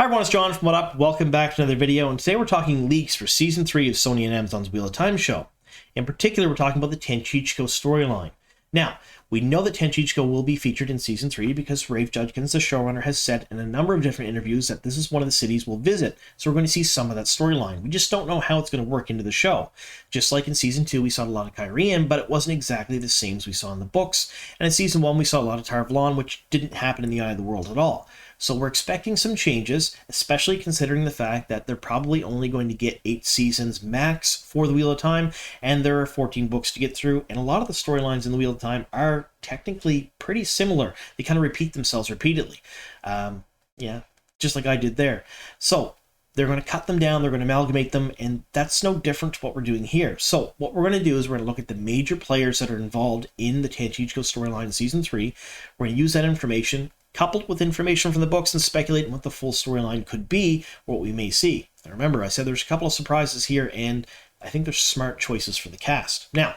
Hi everyone, it's John from WoTUp. Welcome back to another video, and today we're talking leaks for Season 3 of Sony and Amazon's Wheel of Time show. In particular, we're talking about the Tanchico storyline. Now, we know that Tanchico will be featured in Season 3 because Rafe Judkins the Showrunner has said in a number of different interviews that this is one of the cities we'll visit, so we're going to see some of that storyline. We just don't know how it's going to work into the show. Just like in Season 2, we saw a lot of Kyrian, but it wasn't exactly the same as we saw in the books, and in Season 1, we saw a lot of Tar-Vlon, which didn't happen in the Eye of the World at all. So we're expecting some changes, especially considering the fact that they're probably only going to get 8 seasons max for the Wheel of Time, and there are 14 books to get through, and a lot of the storylines in the Wheel of Time are technically pretty similar. They kind of repeat themselves repeatedly. Yeah, just like I did there. So they're going to cut them down, they're going to amalgamate them, and that's no different to what we're doing here. So what we're going to do is we're going to look at the major players that are involved in the Tanchico storyline in Season 3. We're going to use that information, coupled with information from the books, and speculate on what the full storyline could be, or what we may see. And remember, I said there's a couple of surprises here, and I think there's smart choices for the cast. Now,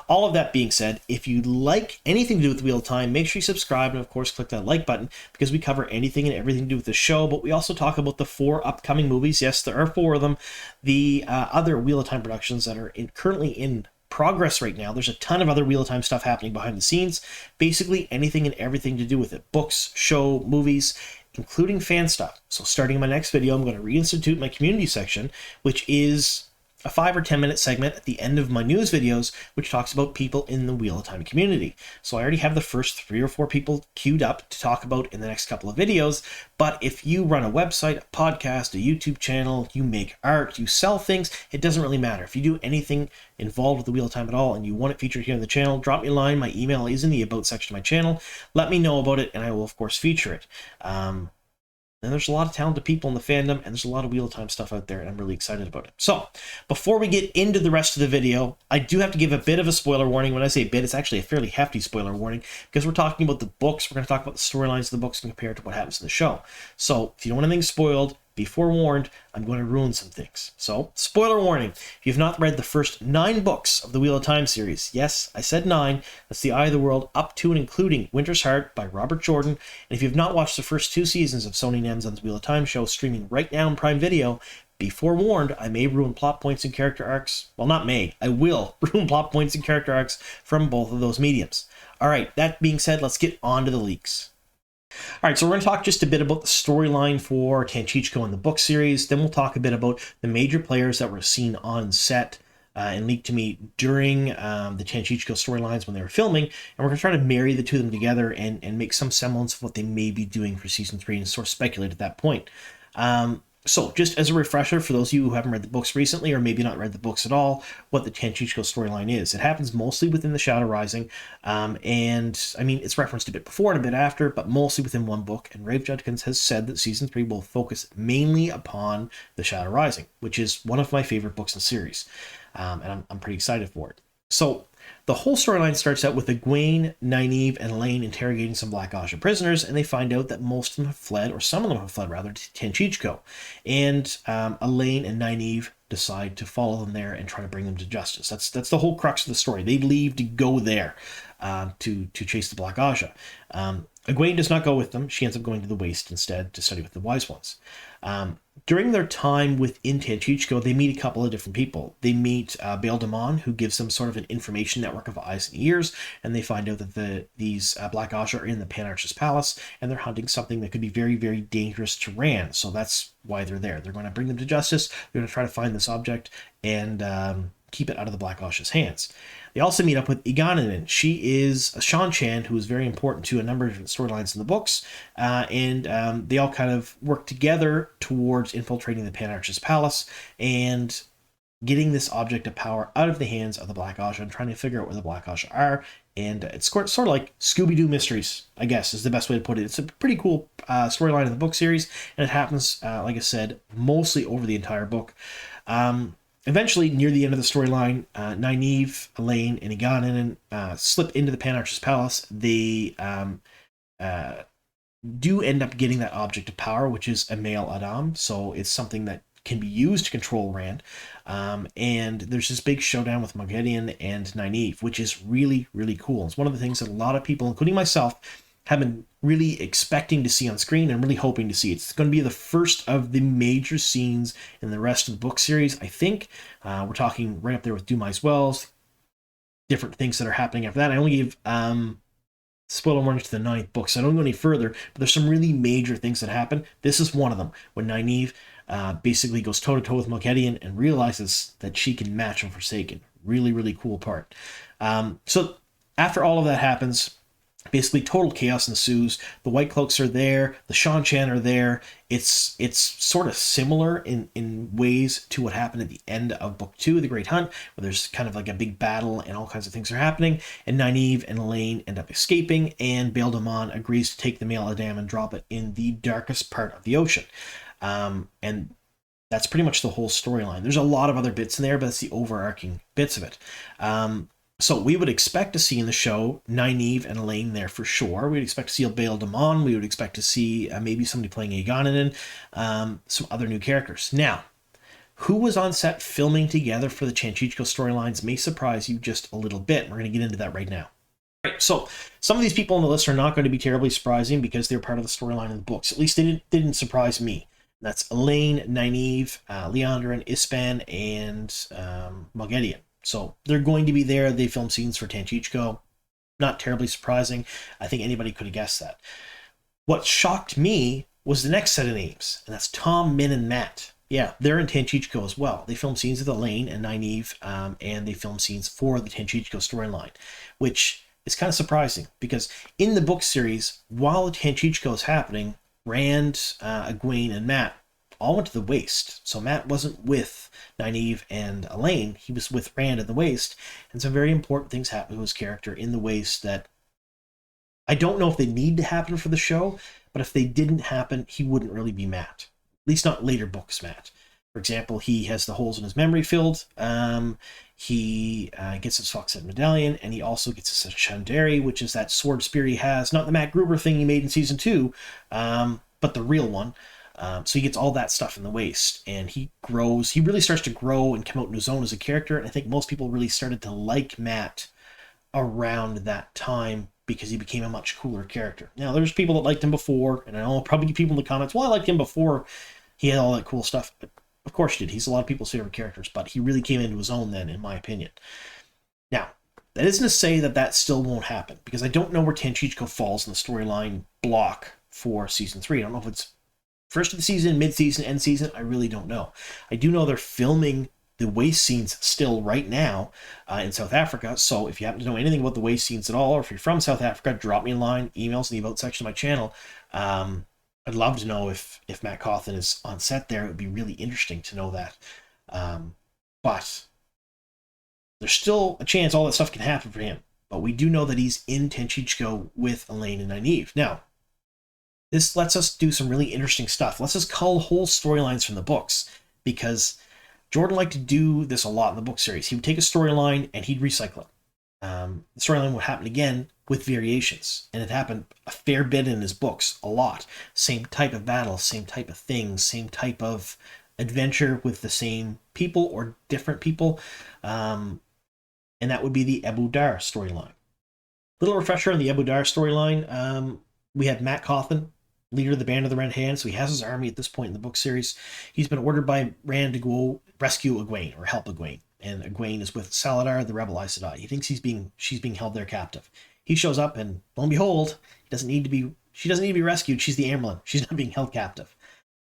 all of that being said, if you like anything to do with the Wheel of Time, make sure you subscribe and, of course, click that like button, because we cover anything and everything to do with the show, but we also talk about the 4 upcoming movies. Yes, there are 4 of them. The other Wheel of Time productions that are currently in progress right now. There's a ton of other Wheel of Time stuff happening behind the scenes. Basically anything and everything to do with it. Books, show, movies, including fan stuff. So starting in my next video, I'm going to reinstitute my community section, which is a 5 or 10 minute segment at the end of my news videos, which talks about people in the Wheel of Time community. So I already have the first 3 or 4 people queued up to talk about in the next couple of videos. But if you run a website, a podcast, a YouTube channel, you make art, you sell things, it doesn't really matter. If you do anything involved with the Wheel of Time at all and you want it featured here on the channel, drop me a line. My email is in the About section of my channel. Let me know about it and I will, of course, feature it. And there's a lot of talented people in the fandom, and there's a lot of Wheel of Time stuff out there, and I'm really excited about it. So, before we get into the rest of the video, I do have to give a bit of a spoiler warning. When I say a bit, it's actually a fairly hefty spoiler warning, because we're talking about the books. We're going to talk about the storylines of the books and compare it to what happens in the show. So, if you don't want anything spoiled, be forewarned, I'm going to ruin some things. So, spoiler warning. If you've not read the first 9 books of the Wheel of Time series, yes, I said 9, that's the Eye of the World, up to and including Winter's Heart by Robert Jordan, and if you've not watched the first 2 seasons of Sony and Amazon's Wheel of Time show streaming right now on Prime Video, be forewarned, I may ruin plot points and character arcs. Well, not may, I will ruin plot points and character arcs from both of those mediums. Alright, that being said, let's get on to the leaks. Alright, so we're going to talk just a bit about the storyline for Tanchico in the book series. Then we'll talk a bit about the major players that were seen on set and leaked to me during the Tanchico storylines when they were filming. And we're going to try to marry the 2 of them together and make some semblance of what they may be doing for Season 3 and sort of speculate at that point. So, just as a refresher for those of you who haven't read the books recently, or maybe not read the books at all, what the Tanchico storyline is. It happens mostly within the Shadow Rising, and, I mean, it's referenced a bit before and a bit after, but mostly within one book, and Rafe Judkins has said that Season 3 will focus mainly upon the Shadow Rising, which is one of my favorite books in the series, and I'm pretty excited for it. So, the whole storyline starts out with Egwene, Nynaeve, and Elaine interrogating some Black Aja prisoners, and they find out that most of them have fled, or some of them have fled rather, to Tanchico. And Elaine and Nynaeve decide to follow them there and try to bring them to justice. That's the whole crux of the story. They leave to go there to chase the Black Aja. Egwene does not go with them. She ends up going to the Waste instead to study with the Wise Ones. During their time within Tanchico, they meet a couple of different people. They meet Bail Damon, who gives them sort of an information network of eyes and ears, and they find out that these Black Aja are in the Panarch's palace, and they're hunting something that could be very, very dangerous to Rand, so that's why they're there. They're going to bring them to justice, they're going to try to find this object, and keep it out of the Black Aja's hands. They also meet up with Iganin. She is a Shan-Chan who is very important to a number of different storylines in the books, and they all kind of work together towards infiltrating the Panarch's palace and getting this object of power out of the hands of the Black Aja and trying to figure out where the Black Aja are. And it's sort of like Scooby-Doo mysteries, I guess, is the best way to put it. It's a pretty cool storyline in the book series, and it happens, like I said, mostly over the entire book. Eventually, near the end of the storyline, Nynaeve, Elaine, and Iganin slip into the Panarch's palace. They do end up getting that object of power, which is a male Adam, so it's something that can be used to control Rand. And there's this big showdown with Moghedien and Nynaeve, which is really, really cool. It's one of the things that a lot of people, including myself, have been really expecting to see on screen and really hoping to see. It's going to be the first of the major scenes in the rest of the book series, I think. We're talking right up there with Dumai's Wells, different things that are happening after that. I only gave spoiler warning to the 9th book, so I don't go any further, but there's some really major things that happen. This is one of them, when Nynaeve basically goes toe-to-toe with Moghedien and realizes that she can match Unforsaken. Really, really cool part. So after all of that happens, basically total chaos ensues. The White Cloaks are there, the Shan-Chan are there. It's sort of similar in ways to what happened at the end of Book 2, The Great Hunt, where there's kind of like a big battle and all kinds of things are happening, and Nynaeve and Elaine end up escaping, and Bail Damon agrees to take the Mail Adam and drop it in the darkest part of the ocean. And that's pretty much the whole storyline. There's a lot of other bits in there, but that's the overarching bits of it. So we would expect to see in the show Nynaeve and Elaine there for sure. We'd expect to see Bail Damon. We would expect to see maybe somebody playing Aegonanin, some other new characters. Now, who was on set filming together for the Tanchico storylines may surprise you just a little bit. We're going to get into that right now. Right, so some of these people on the list are not going to be terribly surprising because they're part of the storyline in the books. At least they didn't surprise me. That's Elaine, Nynaeve, Liandrin, Ispan, and Moghedien. So they're going to be there. They film scenes for Tanchico. Not terribly surprising. I think anybody could have guessed that. What shocked me was the next set of names, and that's Tom, Min, and Matt. Yeah, they're in Tanchico as well. They film scenes with Elaine and Nynaeve, and they film scenes for the Tanchico storyline, which is kind of surprising because in the book series, while the Tanchico is happening, Rand, Egwene, and Matt all went to the Waste. So Matt wasn't with Nynaeve and Elaine. He was with Rand at the Waste. And some very important things happened to his character in the Waste that I don't know if they need to happen for the show, but if they didn't happen, he wouldn't really be Matt. At least not later books Matt. For example, he has the holes in his memory filled. He gets his Foxhead medallion, and he also gets his Chandari, which is that sword spear he has. Not the Matt Gruber thing he made in season 2, but the real one. So he gets all that stuff in the Waste, and he grows. He really starts to grow and come out in his own as a character, and I think most people really started to like Matt around that time because he became a much cooler character. Now, there's people that liked him before, and I know probably people in the comments, well, I liked him before he had all that cool stuff. But of course he did. He's a lot of people's favorite characters, but he really came into his own then, in my opinion. Now, that isn't to say that that still won't happen, because I don't know where Tanchico falls in the storyline block for season 3. I don't know if it's first of the season, mid-season, end season. I really don't know. I do know they're filming the Waste scenes still right now in South Africa. So if you happen to know anything about the Waste scenes at all, or if you're from South Africa, drop me a line, emails in the About section of my channel. I'd love to know if Matt Cawthon is on set there. It would be really interesting to know that. But there's still a chance all that stuff can happen for him. But we do know that he's in Tanchico with Elaine and Nynaeve. Now, this lets us do some really interesting stuff. Let's just cull whole storylines from the books, because Jordan liked to do this a lot in the book series. He would take a storyline and he'd recycle it. The storyline would happen again with variations, and it happened a fair bit in his books, a lot. Same type of battle, same type of things, same type of adventure with the same people or different people, and that would be the Ebu Dar storyline. Little refresher on the Ebu Dar storyline. We had Matt Cawthon, leader of the Band of the Red Hand, so he has his army at this point in the book series. He's been ordered by Rand to go rescue Egwene, or help Egwene. And Egwene is with Saladar, the rebel Aes Sedai. He thinks she's being held there captive. He shows up, and lo and behold, she doesn't need to be rescued. She's the Amyrlin. She's not being held captive.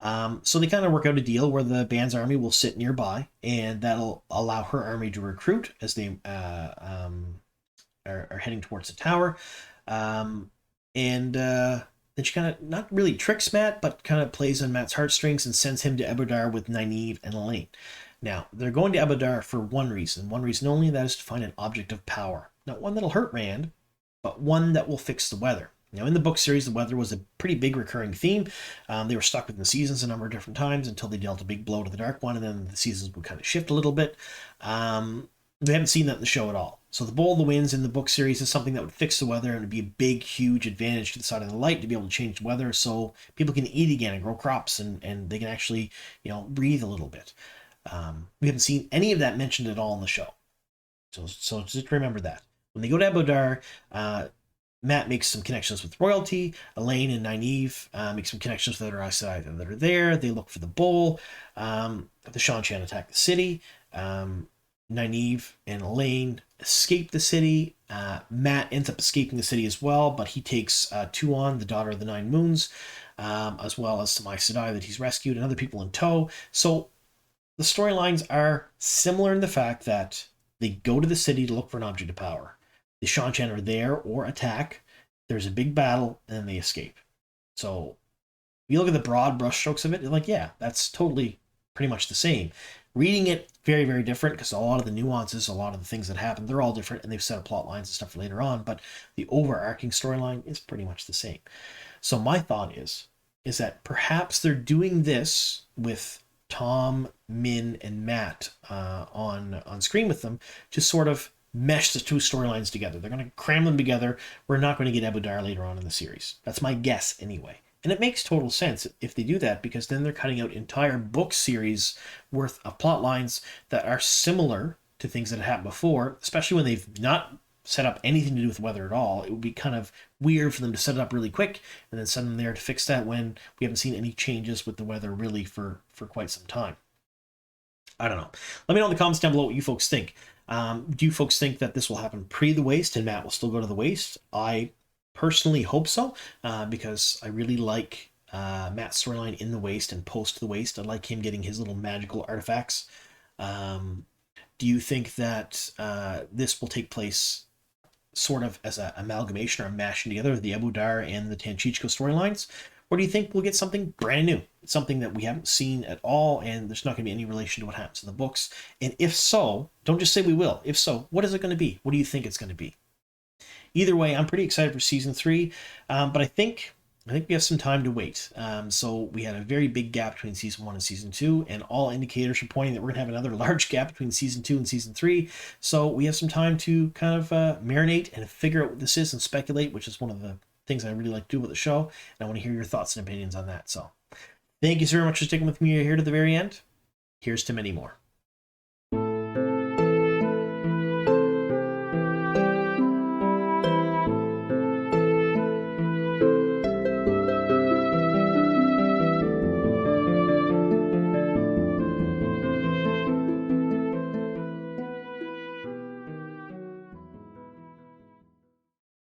So they kind of work out a deal where the band's army will sit nearby, and that'll allow her army to recruit as they are heading towards the tower. Then she kind of, not really tricks Matt, but kind of plays on Matt's heartstrings and sends him to Ebu Dar with Nynaeve and Elaine. Now, they're going to Ebu Dar for one reason only, that is to find an object of power. Not one that'll hurt Rand, but one that will fix the weather. Now, in the book series, the weather was a pretty big recurring theme. They were stuck within the seasons a number of different times until they dealt a big blow to the Dark One, and then the seasons would kind of shift a little bit. We haven't seen that in the show at all. So the Bowl of the Winds in the book series is something that would fix the weather, and would be a big, huge advantage to the side of the light to be able to change the weather so people can eat again and grow crops, and they can actually, breathe a little bit. We haven't seen any of that mentioned at all in the show. So just remember that. When they go to Ebu Dar, Matt makes some connections with royalty. Elaine and Nynaeve make some connections with other Aes Sedai that are there. They look for the bowl. The Shan-Chan attack the city. Nynaeve and Elaine escape the city. Matt ends up escaping the city as well, but he takes Tuon, the daughter of the Nine Moons, as well as some Aes Sedai that he's rescued and other people in tow. So the storylines are similar in the fact that they go to the city to look for an object of power. The Shan-Chan are there or attack. There's a big battle, and then they escape. So if you look at the broad brushstrokes of it, you're like, yeah, that's totally pretty much the same. Reading it, very, very different, because a lot of the nuances, a lot of the things that happen, they're all different, and they've set up plot lines and stuff for later on, but the overarching storyline is pretty much the same. So my thought is that perhaps they're doing this with Tom, Min, and Matt on screen with them to sort of mesh the two storylines together. They're going to cram them together. We're not going to get Abu Dar later on in the series. That's my guess anyway. And it makes total sense if they do that, because then they're cutting out entire book series worth of plot lines that are similar to things that have happened before, especially when they've not set up anything to do with weather at all. It would be kind of weird for them to set it up really quick and then send them there to fix that when we haven't seen any changes with the weather really for quite some time. I don't know. Let me know in the comments down below what you folks think. Do you folks think that this will happen pre the Waste and Matt will still go to the Waste? I personally hope so, because I really like Matt's storyline in the Waste and post the Waste. I like him getting his little magical artifacts. Do you think that this will take place sort of as an amalgamation or a mashing together of the Abu Dar and the Tanchico storylines? Or do you think we'll get something brand new, something that we haven't seen at all, and there's not going to be any relation to what happens in the books? And if so, don't just say we will. If so, what is it going to be? What do you think it's going to be? Either way, I'm pretty excited for season 3, but I think we have some time to wait. So we had a very big gap between season 1 and season 2, and all indicators are pointing that we're going to have another large gap between season 2 and season 3. So we have some time to kind of marinate and figure out what this is and speculate, which is one of the things I really like to do with the show. And I want to hear your thoughts and opinions on that. So thank you so very much for sticking with me here to the very end. Here's to many more.